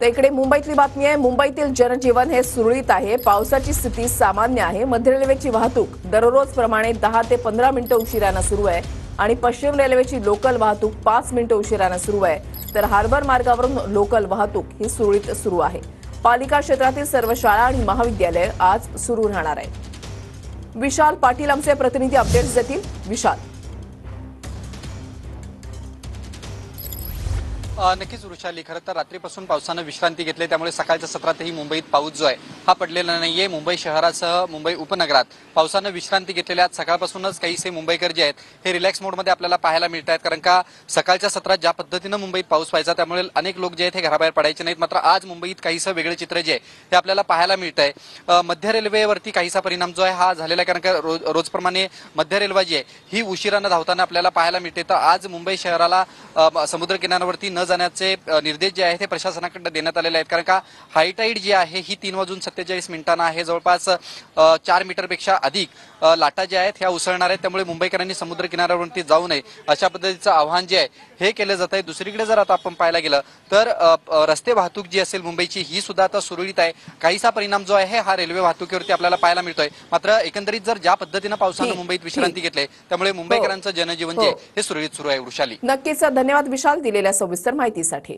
तर इकडे मुंबईतली बातमी आहे। मुंबईतील जनजीवन हे सुरळीत आहे। पावसाची स्थिती सामान्य आहे। मध्य रेल्वेची वाहतूक दररोज प्रमाणे 10 ते 15 मिनिटं उशिरानं सुरू आहे आणि पश्चिम रेल्वेची लोकल वाहतूक 5 मिनिटं उशिरानं सुरू आहे। तर हार्बर मार्गावरून लोकल वाहतूक ही सुरळीत सुरू आहे। पालिका क्षेत्रातील सर्व शाळा आणि महाविद्यालय आज सुरू राहणार आहेत। विशाल पाटील आमचे प्रतिनिधी अपडेट्स देतील। विशाल, नक्कीच वृषाली, खरं तर रात्रीपासून पावसानं विश्रांती घेतली, त्यामुळे सकाळच्या सत्रातही मुंबईत पाऊस जो आहे हा पडलेला नाहीये। मुंबई शहरासह मुंबई उपनगरात पावसानं विश्रांती घेतलेल्या सकाळपासूनच काहीसे मुंबईकर जे आहेत हे रिलॅक्स मोडमध्ये आपल्याला पाहायला मिळत आहेत, कारण का सकाळच्या सत्रात ज्या पद्धतीनं मुंबईत पाऊस व्हायचा त्यामुळे अनेक लोक जे आहेत हे घराबाहेर पडायचे नाहीत। मात्र आज मुंबईत काहीसं वेगळे चित्र जे आहे हे आपल्याला पाहायला मिळत आहे। मध्य रेल्वेवरती काहीसा परिणाम जो आहे हा झालेला आहे, कारण का रोजप्रमाणे मध्य रेल्वे जी आहे ही उशिरानं धावताना आपल्याला पाहायला मिळते। तर आज मुंबई शहराला समुद्र किनाऱ्यावरती न जाण्याचे निर्देश जे आहे ते प्रशासनाकडे देण्यात आलेले आहेत, कारण का हायटाईड जी आहे ही 3:47 आहे। जवळपास 4 मीटरपेक्षा अधिक लाटा ज्या आहेत ह्या उसळणार आहेत, त्यामुळे मुंबईकरांनी समुद्र किनाऱ्यावरती जाऊ नये अशा पद्धतीचं आवाहन जे आहे हे केलं जात आहे। दुसरीकडे जर आता आपण पाहायला गेलं तर रस्ते वाहतूक जी असेल मुंबईची ही सुद्धा आता सुरळीत आहे। काहीसा परिणाम जो आहे हा रेल्वे वाहतुकीवरती आपल्याला पाहायला मिळतोय। मात्र एकंदरीत जर ज्या पद्धतीनं पावसानं मुंबईत विश्रांती घेतली त्यामुळे मुंबईकरांचं जनजीवन जे हे सुरळीत सुरू आहे। वृषाली, नक्कीच धन्यवाद विशाल दिलेल्या सविस्तर माहितीसाठी।